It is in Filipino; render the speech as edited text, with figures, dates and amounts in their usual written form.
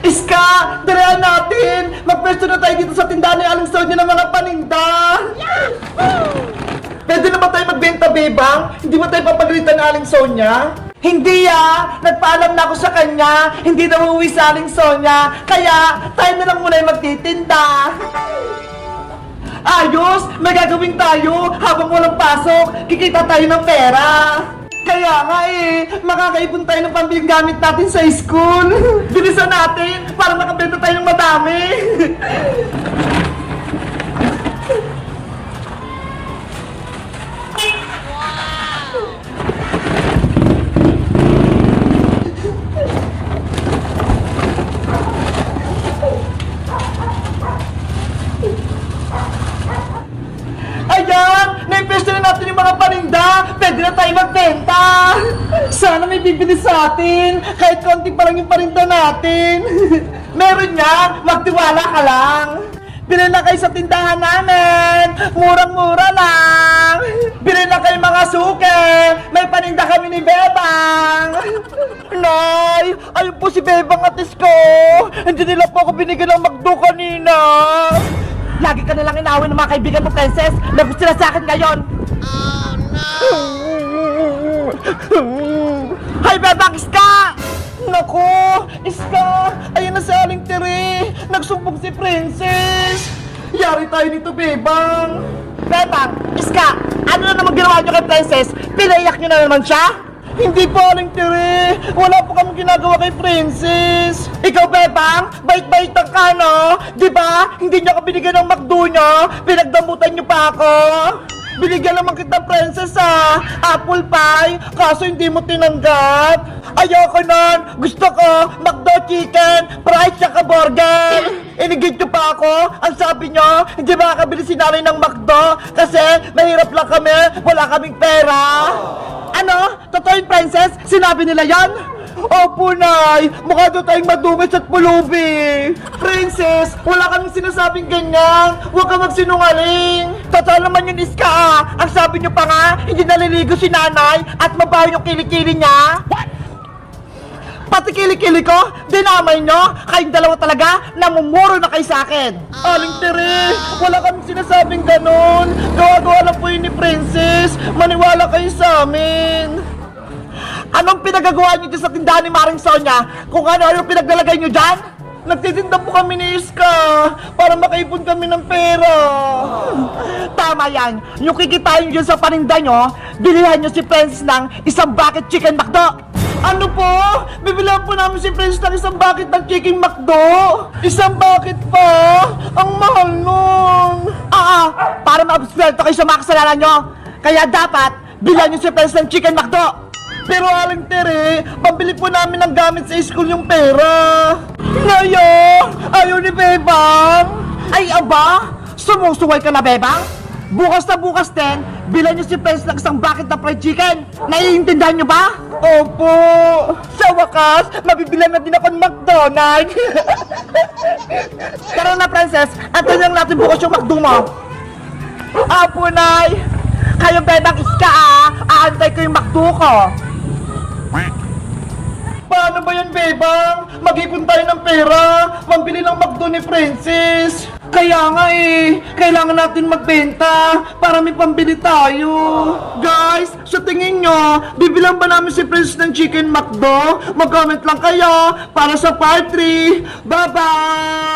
Iska, dalihan natin! Magpwesto na tayo dito sa tindahan ni Aling Sonia ng mga paninda! Pwede na ba tayo magbenta, Bebang? Hindi ba tayo papagalitan ni Aling Sonia? Hindi nagpaalam na ako sa kanya, hindi na uuwi sa Aling Sonia, kaya tayo na lang muna yung magtitinda. Ayos! May gagawin tayo habang walang pasok, kikita tayo ng pera. Kaya nga makakaipon tayo ng pambiling gamit natin sa school. Bilisan natin para makabenta tayo ng madami. Ayan! Naimpesto na natin yung mga paninda! Pwede na tayo magbenta! Sana may bibili sa atin! Kahit konti pa lang yung paninda natin! Meron yan! Magtiwala ka lang! Bili na kayo sa tindahan namin! Murang-mura lang! Bili na kayo mga suke! May paninda kami ni Bebang! Nay! Ayun po si Bebang at Isko! Hindi nila po ako binigyan ng McDo kanina! Lagi ka nilang inawin ng mga kaibigan mo, Princess! Labos sila sa akin ngayon! Oh, no! Hay, Bebang! Iska! Naku! Iska! Ayun na si Aling Tere! Nagsumbong si Princess! Yari tayo nito, Bebang! Bebang! Iska! Ano na naman ginawa nyo kay Princess? Pinaiyak nyo na naman siya? Hindi po, Aling Tere! Wala po kami ginagawa kay Princess! Ikaw, Bebang, bait-baitan ka, no? Di ba? Hindi niyo ako binigyan ng McDo niyo? Pinagdamutan niyo pa ako? Binigyan naman kita, Princess, apple pie, kaso hindi mo tinanggap. Ayoko nun! Gusto ko, McDo chicken, fries, tsaka burger! Inigit niyo pa ako? Ang sabi niyo, hindi makakabili si nanay ng McDo kasi mahirap lang kami, wala kaming pera. Ano? Totoo yung Princess? Sinabi nila yan? Opo, Nay! Mukha daw tayong madungis at pulubi! Princess, wala kaming sinasabing ganyan! Huwag ka magsinungaling! Totoo naman yun, Iska! Ang sabi niyo pa nga, hindi naliligo si nanay at mabaho yung kilikili niya! What? Pati kilikili ko, dinamay nyo, kayong dalawa talaga, namumuro na kayo sa akin. Aling Tere, wala kaming sinasabing ganun. Gawa-gawa lang po yun ni Princess. Maniwala kayo sa amin. Anong pinagagawa nyo dyan sa tindahan ni Maring Sonia? Kung ano-ano pinaglalagay nyo dyan? Nagtitinda po kami ni Iska para makaipon kami ng pera. Tama yan. Yung kikitain nyo dyan sa paninda nyo, bilihan nyo si Princess ng isang bucket chicken McDo. Ano po? Bibilang po namin si Princess ng isang bucket ng chicken McDo? Isang bucket pa? Ang mahal nun. Para ma-absuelto kayo sa mga kasalanan nyo. Kaya dapat, bilan nyo si Princess ng chicken McDo. Pero Aling Tere, pambili po namin ng gamit sa school yung pera. Ngayon, ayaw ni Bebang. Ay aba, sumusuway ka na, Bebang? Bukas na bukas din, bilan nyo si Princess ng isang bucket na fried chicken. Naiintindihan nyo ba? Opo. Sa wakas, mabibilan na din ako ng McDonald's. Tara na, Princess. Antayin lang natin bukas yung McDo mo. Opo, Nay. Kayo, Bebang, Iska, aantay ko yung McDo ko. Paano ba yan, Bebang? Mag-ipon tayo ng pera, pambili ng McDo ni Princess. Kaya nga kailangan natin magbenta para may pambili tayo. Guys, sa tingin nyo, bibilang ba namin si Princess ng chicken McDo? Mag-comment lang kayo para sa part 3. Bye-bye!